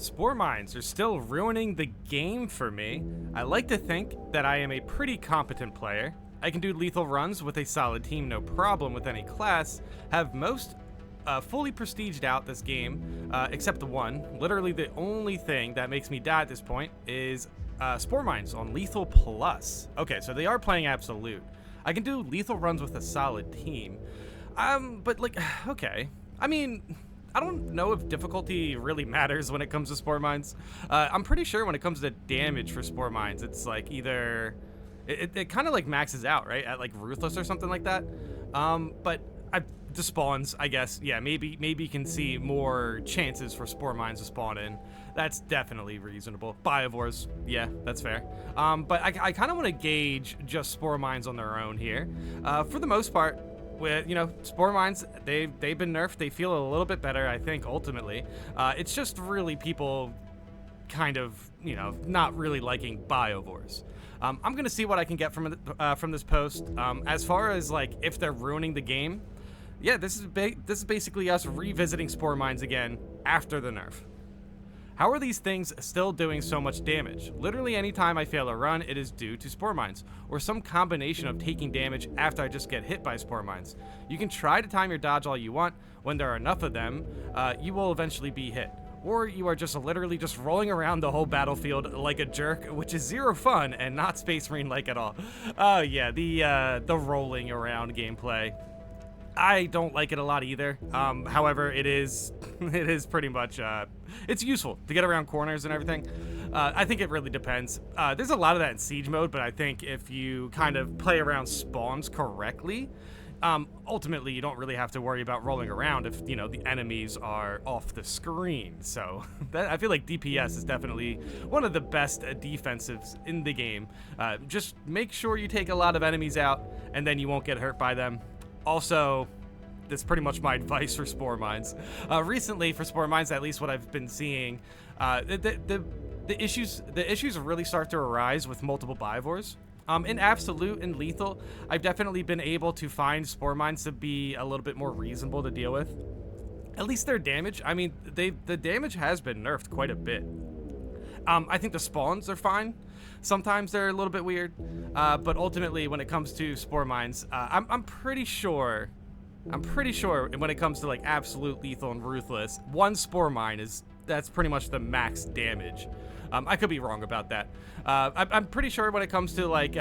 Spore mines are still ruining the game for me. I like to think that I am a pretty competent player. I can do lethal runs with a solid team, no problem with any class. Have most fully prestiged out this game, except the one. Literally the only thing that makes me die at this point is spore mines on lethal plus. Okay, so they are playing absolute. I can do lethal runs with a solid team. But like, okay. I mean, I don't know if difficulty really matters when it comes to spore mines. I'm pretty sure when it comes to damage for spore mines, it's like either it kind of like maxes out, right, at like ruthless or something like that. But the spawns, I guess, yeah, maybe you can see more chances for spore mines to spawn in. That's definitely reasonable. Biovores, yeah, that's fair. But I kind of want to gauge just spore mines on their own here. For the most part, with, you know, spore mines, they've been nerfed. They feel a little bit better, I think, ultimately. It's just really people kind of, you know, not really liking Biovores. I'm gonna see what I can get from this post. As far as like if they're ruining the game, yeah, this is basically us revisiting spore mines again after the nerf. How are these things still doing so much damage? Literally anytime I fail a run, it is due to spore mines, or some combination of taking damage after I just get hit by spore mines. You can try to time your dodge all you want. When there are enough of them, you will eventually be hit. Or you are just literally just rolling around the whole battlefield like a jerk, which is zero fun and not Space Marine like at all. Oh yeah, the rolling around gameplay. I don't like it a lot either. However, it is pretty much it's useful to get around corners and everything. I think it really depends. There's a lot of that in siege mode, but I think if you kind of play around spawns correctly, ultimately you don't really have to worry about rolling around if, you know, the enemies are off the screen. So I feel like DPS is definitely one of the best defensives in the game. Just make sure you take a lot of enemies out and then you won't get hurt by them. Also, that's pretty much my advice for spore mines. Recently, for spore mines, at least what I've been seeing, the issues really start to arise with multiple Biovores. In absolute and lethal, I've definitely been able to find spore mines to be a little bit more reasonable to deal with. At least their damage, I mean, the damage has been nerfed quite a bit. I think the spawns are fine. Sometimes they're a little bit weird, but ultimately, when it comes to spore mines, I'm pretty sure when it comes to like absolute lethal and ruthless, one spore mine that's pretty much the max damage. I could be wrong about that. I'm pretty sure when it comes to like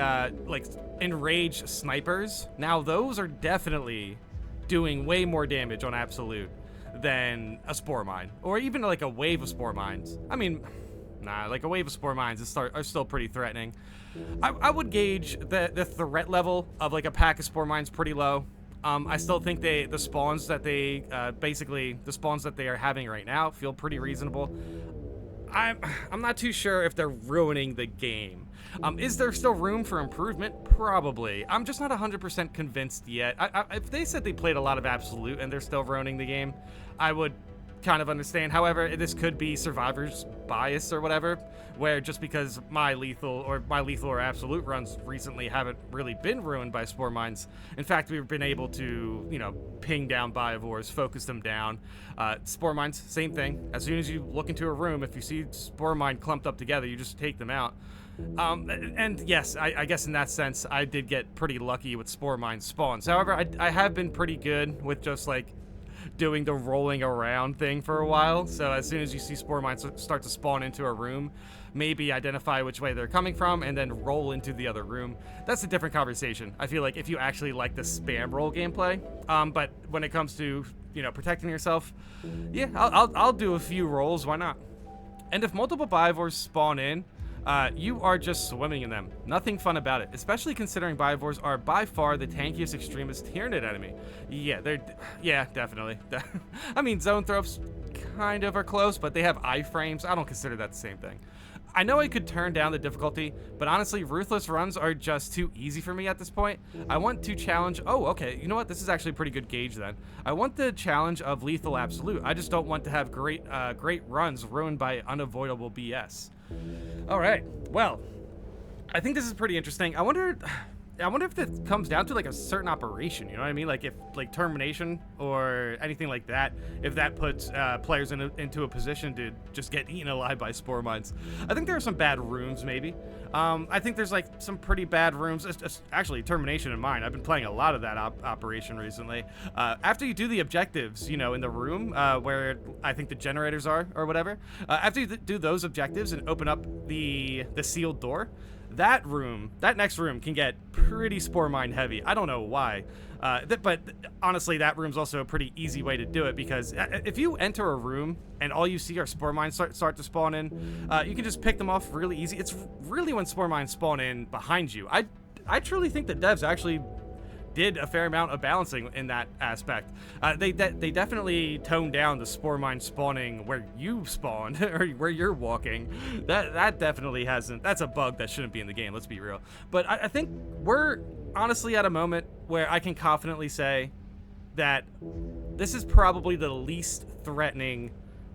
enraged snipers, now those are definitely doing way more damage on absolute than a spore mine, or even like a wave of spore mines. I mean, nah, like a wave of spore mines are still pretty threatening. I would gauge the threat level of like a pack of spore mines pretty low. I still think the spawns that they are having right now feel pretty reasonable. I'm not too sure if they're ruining the game. Is there still room for improvement? Probably. I'm just not 100% convinced yet. If they said they played a lot of absolute and they're still ruining the game, I would kind of understand. However, this could be survivor's bias or whatever, where just because my lethal or absolute runs recently haven't really been ruined by spore mines. In fact, we've been able to, you know, ping down Biovores, focus them down. Spore mines, same thing. As soon as you look into a room, if you see spore mine clumped up together, you just take them out. And yes, I guess in that sense, I did get pretty lucky with spore mine spawns. However, I have been pretty good with just like doing the rolling around thing for a while. So as soon as you see spore mines start to spawn into a room, maybe identify which way they're coming from and then roll into the other room. That's a different conversation. I feel like if you actually like the spam roll gameplay, but when it comes to, you know, protecting yourself, yeah, I'll do a few rolls. Why not? And if multiple Biovores spawn in, you are just swimming in them. Nothing fun about it, especially considering Biovores are by far the tankiest extremist Tyranid enemy. Yeah, definitely. I mean, zone throws kind of are close, but they have iframes. I don't consider that the same thing. I know I could turn down the difficulty, but honestly, ruthless runs are just too easy for me at this point. I want to challenge... Oh, okay. You know what? This is actually a pretty good gauge then. I want the challenge of lethal absolute. I just don't want to have great runs ruined by unavoidable BS. All right. Well, I think this is pretty interesting. I wonder... I wonder if that comes down to like a certain operation, you know what I mean? Like if like termination or anything like that, if that puts players into a position to just get eaten alive by spore mines. I think there are some bad rooms maybe. I think there's like some pretty bad rooms. It's actually, termination in mine. I've been playing a lot of that operation recently. After you do the objectives, you know, in the room where I think the generators are or whatever, after you do those objectives and open up the sealed door, that next room can get pretty spore mine heavy. I don't know why, but honestly, that room's also a pretty easy way to do it, because if you enter a room and all you see are spore mines start to spawn in, you can just pick them off really easy. It's really when spore mines spawn in behind you. I truly think that devs actually did a fair amount of balancing in that aspect. They definitely toned down the spore mine spawning where you spawned or where you're walking. That definitely hasn't. That's a bug that shouldn't be in the game. Let's be real. But I think we're honestly at a moment where I can confidently say that this is probably the least threatening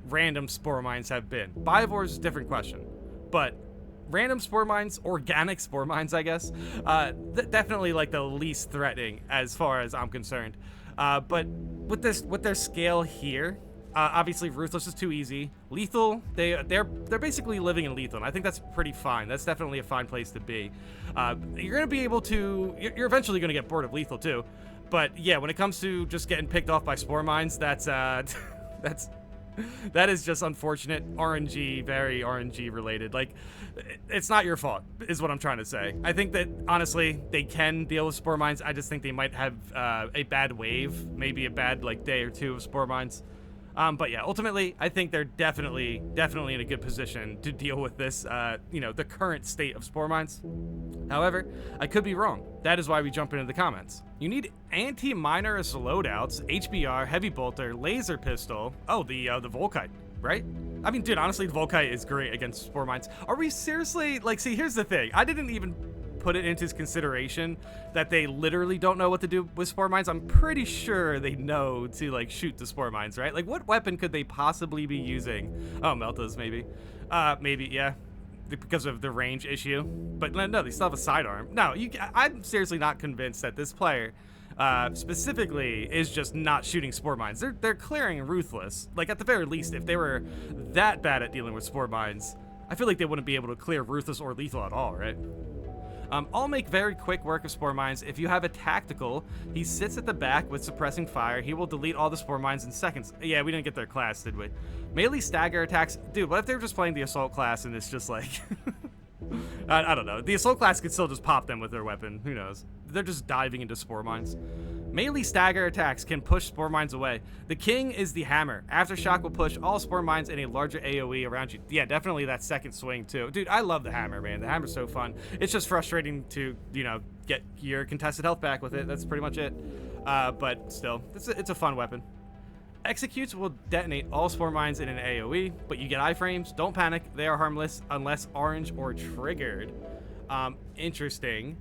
random spore mines have been. Biovores is a different question, but random spore mines, organic spore mines, I guess, definitely like the least threatening as far as I'm concerned. But with their scale here, obviously Ruthless is too easy. Lethal, they're basically living in lethal, and I think that's pretty fine. That's definitely a fine place to be. You're gonna be able to. You're eventually gonna get bored of lethal too, but yeah, when it comes to just getting picked off by spore mines, that's that is just unfortunate. RNG, very RNG related. Like, it's not your fault, is what I'm trying to say. I think that, honestly, they can deal with spore mines. I just think they might have a bad wave, maybe a bad, like, day or two of spore mines. But yeah, ultimately, I think they're definitely in a good position to deal with this, you know, the current state of spore mines. However, I could be wrong. That is why we jump into the comments. You need anti-minerous loadouts, HBR, heavy bolter, laser pistol. Oh, the Volkite, right? I mean, dude, honestly, the Volkite is great against spore mines. Are we seriously, like, see, here's the thing. I didn't even put it into consideration that they literally don't know what to do with spore mines. I'm pretty sure they know to, like, shoot the spore mines, right? Like, what weapon could they possibly be using? Oh, Meltas, maybe. Maybe, yeah, because of the range issue. But no, they still have a sidearm. No, I'm seriously not convinced that this player specifically is just not shooting spore mines. They're clearing Ruthless. Like, at the very least, if they were that bad at dealing with spore mines, I feel like they wouldn't be able to clear Ruthless or lethal at all, right? I'll make very quick work of spore mines. If you have a tactical, he sits at the back with suppressing fire. He will delete all the spore mines in seconds. Yeah, we didn't get their class, did we? Melee stagger attacks. Dude, what if they were just playing the assault class and it's just like... I don't know. The assault class could still just pop them with their weapon. Who knows? They're just diving into spore mines. Melee stagger attacks can push spore mines away. The king is the hammer. Aftershock will push all spore mines in a larger AoE around you. Yeah, definitely that second swing too. Dude, I love the hammer, man. The hammer's so fun. It's just frustrating to, you know, get your contested health back with it. That's pretty much it. But still, it's a fun weapon. Executes will detonate all spore mines in an AoE, but you get iframes. Don't panic. They are harmless unless orange or triggered. Interesting.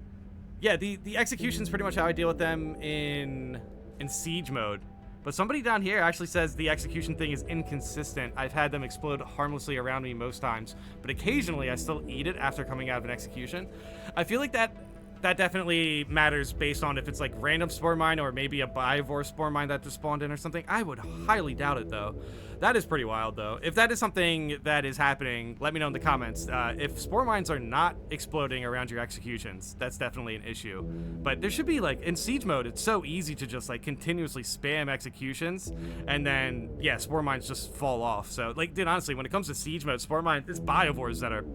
Yeah, the execution's pretty much how I deal with them in siege mode. But somebody down here actually says the execution thing is inconsistent. I've had them explode harmlessly around me most times, but occasionally I still eat it after coming out of an execution. I feel like that definitely matters based on if it's like random spore mine or maybe a Biovore spore mine that just spawned in or something. I would highly doubt it though. That is pretty wild though. If that is something that is happening, let me know in the comments. If spore mines are not exploding around your executions, that's definitely an issue. But there should be, like, in siege mode, it's so easy to just like continuously spam executions and then, yeah, spore mines just fall off. So, like, dude, honestly, when it comes to siege mode, spore mines, it's Biovores that are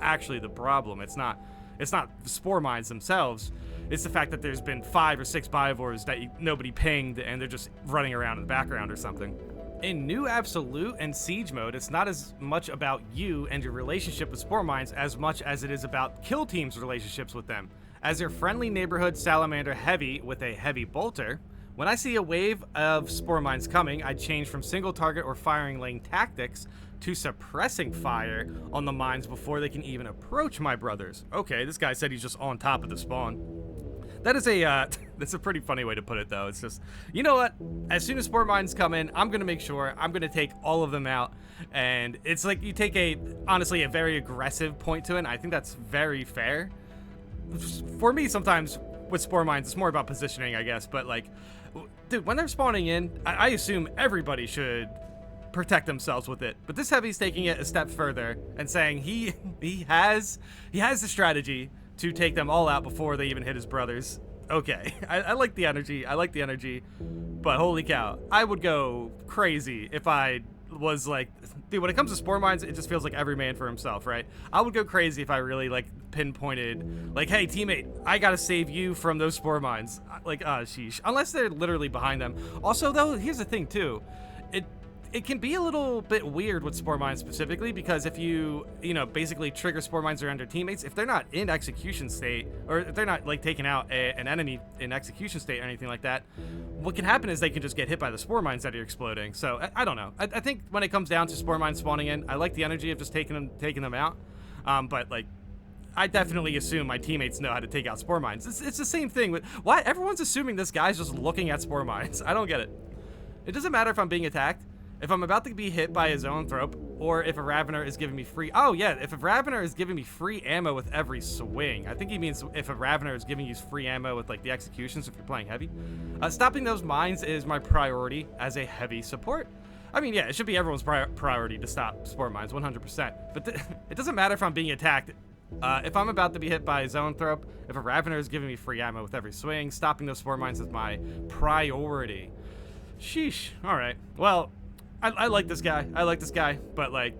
actually the problem. It's not the spore mines themselves. It's the fact that there's been 5 or 6 Biovores that nobody pinged and they're just running around in the background or something. In new absolute and siege mode, it's not as much about you and your relationship with spore mines as much as it is about kill teams' relationships with them. As your friendly neighborhood salamander heavy with a heavy bolter, when I see a wave of spore mines coming, I change from single target or firing lane tactics to suppressing fire on the mines before they can even approach my brothers. Okay, this guy said he's just on top of the spawn. That is that's a pretty funny way to put it though. It's just, you know what? As soon as spore mines come in, I'm gonna make sure I'm gonna take all of them out. And it's like you take honestly a very aggressive point to it, and I think that's very fair. for me, sometimes with spore mines, it's more about positioning, I guess. But like, dude, when they're spawning in, I assume everybody should protect themselves with it. But this heavy's taking it a step further and saying he has the strategy to take them all out before they even hit his brothers. Okay, I like the energy. I like the energy. But holy cow, I would go crazy if I was like, dude, when it comes to spore mines, it just feels like every man for himself, right? I would go crazy if I really like pinpointed, like, hey teammate, I gotta save you from those spore mines. Like, sheesh. Unless they're literally behind them. Also though, here's the thing too, it can be a little bit weird with spore mines specifically, because if you basically trigger spore mines around your teammates, if they're not in execution state, or if they're not like taking out an enemy in execution state or anything like that, what can happen is they can just get hit by the spore mines that are exploding. So I don't know. I think when it comes down to spore mines spawning in, I like the energy of just taking them out. But like, I definitely assume my teammates know how to take out spore mines. It's the same thing with why everyone's assuming this guy's just looking at spore mines. I don't get it. It doesn't matter if I'm being attacked. If I'm about to be hit by a zoanthrope, or if a Ravener is giving me free... Oh, yeah, if a Ravener is giving me free ammo with every swing. I think he means if a Ravener is giving you free ammo with, like, the executions if you're playing heavy. Stopping those mines is my priority as a heavy support. I mean, yeah, it should be everyone's priority to stop spore mines, 100%. But it doesn't matter if I'm being attacked. If I'm about to be hit by a zoanthrope, if a Ravener is giving me free ammo with every swing, stopping those spore mines is my priority. Sheesh. All right. Well... I like this guy. I like this guy, but like,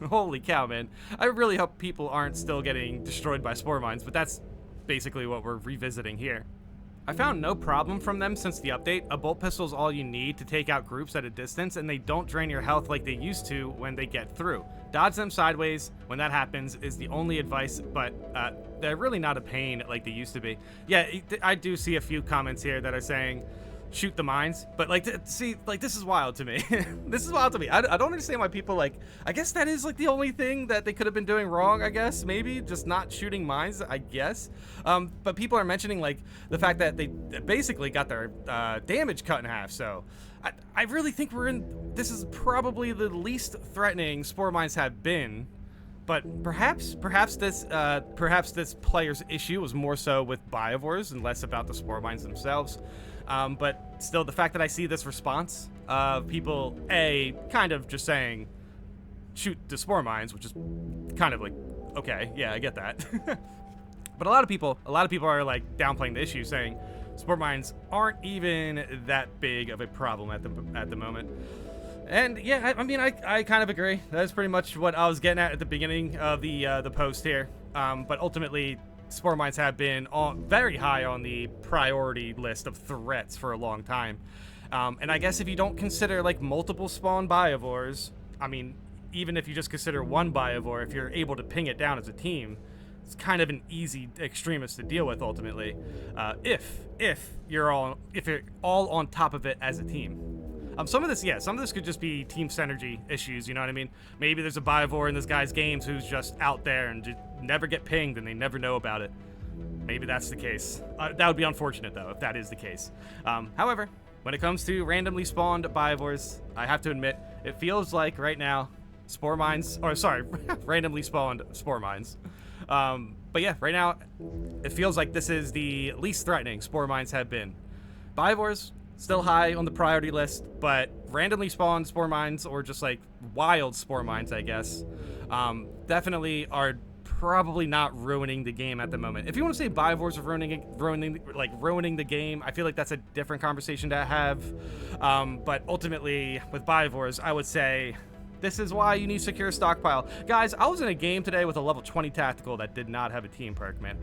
holy cow, man. I really hope people aren't still getting destroyed by spore mines, but that's basically what we're revisiting here. I found no problem from them since the update. A bolt pistol is all you need to take out groups at a distance, and they don't drain your health like they used to when they get through. Dodge them sideways when that happens is the only advice, but they're really not a pain like they used to be. Yeah, I do see a few comments here that are saying, shoot the mines, but like, see, like, this is wild to me. This is wild to me. I don't understand why people, like, I guess that is like the only thing that they could have been doing wrong, I guess, maybe just not shooting mines, I guess. But people are mentioning like the fact that they basically got their damage cut in half. So I really think this is probably the least threatening spore mines have been. But perhaps this player's issue was more so with Biovores and less about the spore mines themselves. But still, the fact that I see this response of people, kind of just saying, shoot the spore mines, which is kind of like, okay, yeah, I get that. But a lot of people are like downplaying the issue, saying spore mines aren't even that big of a problem at the moment. And yeah, I mean, I kind of agree. That's pretty much what I was getting at the beginning of the post here. But ultimately, spore mines have been very high on the priority list of threats for a long time. And I guess if you don't consider like multiple spawn Biovores, I mean, even if you just consider one Biovore, if you're able to ping it down as a team, it's kind of an easy extremist to deal with ultimately. If you're all on top of it as a team. Some of this could just be team synergy issues, you know what I mean? Maybe there's a Biovore in this guy's games who's just out there and just never get pinged and they never know about it. Maybe that's the case. That would be unfortunate, though, if that is the case. However, when it comes to randomly spawned Biovores, I have to admit, it feels like right now, randomly spawned spore mines. But yeah, right now, it feels like this is the least threatening spore mines have been. Biovores, still high on the priority list, but randomly spawned spore mines, or just like wild spore mines, I guess, definitely are probably not ruining the game at the moment. If you want to say Biovores are ruining the game, I feel like that's a different conversation to have. But ultimately, with Biovores, I would say this is why you need secure stockpile. Guys, I was in a game today with a level 20 tactical that did not have a team perk, man.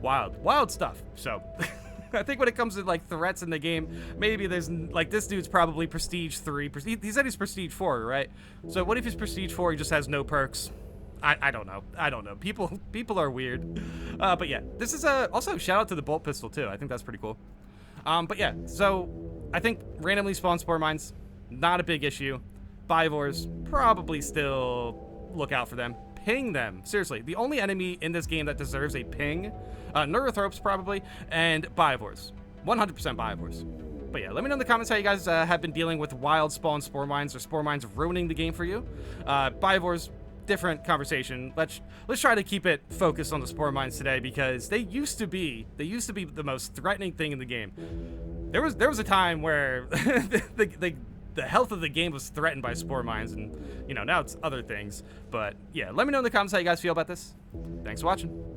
Wild stuff. So I think when it comes to like threats in the game, maybe there's like, this dude's probably prestige 3. He said he's prestige 4, right? So what if he's prestige 4, he just has no perks? I don't know. People are weird. But yeah, this is also shout out to the bolt pistol too. I think that's pretty cool. But yeah, so I think randomly spawned spore mines, not a big issue. Biovores, probably still look out for them. Ping them. Seriously, the only enemy in this game that deserves a ping, Neurothropes probably, and Biovores. 100% Biovores. But yeah, let me know in the comments how you guys have been dealing with wild spawn spore mines or spore mines ruining the game for you. Biovores, different conversation. Let's try to keep it focused on the spore mines today, because they used to be the most threatening thing in the game. There was a time where the health of the game was threatened by spore mines, and now it's other things. But yeah, let me know in the comments how you guys feel about this. Thanks for watching.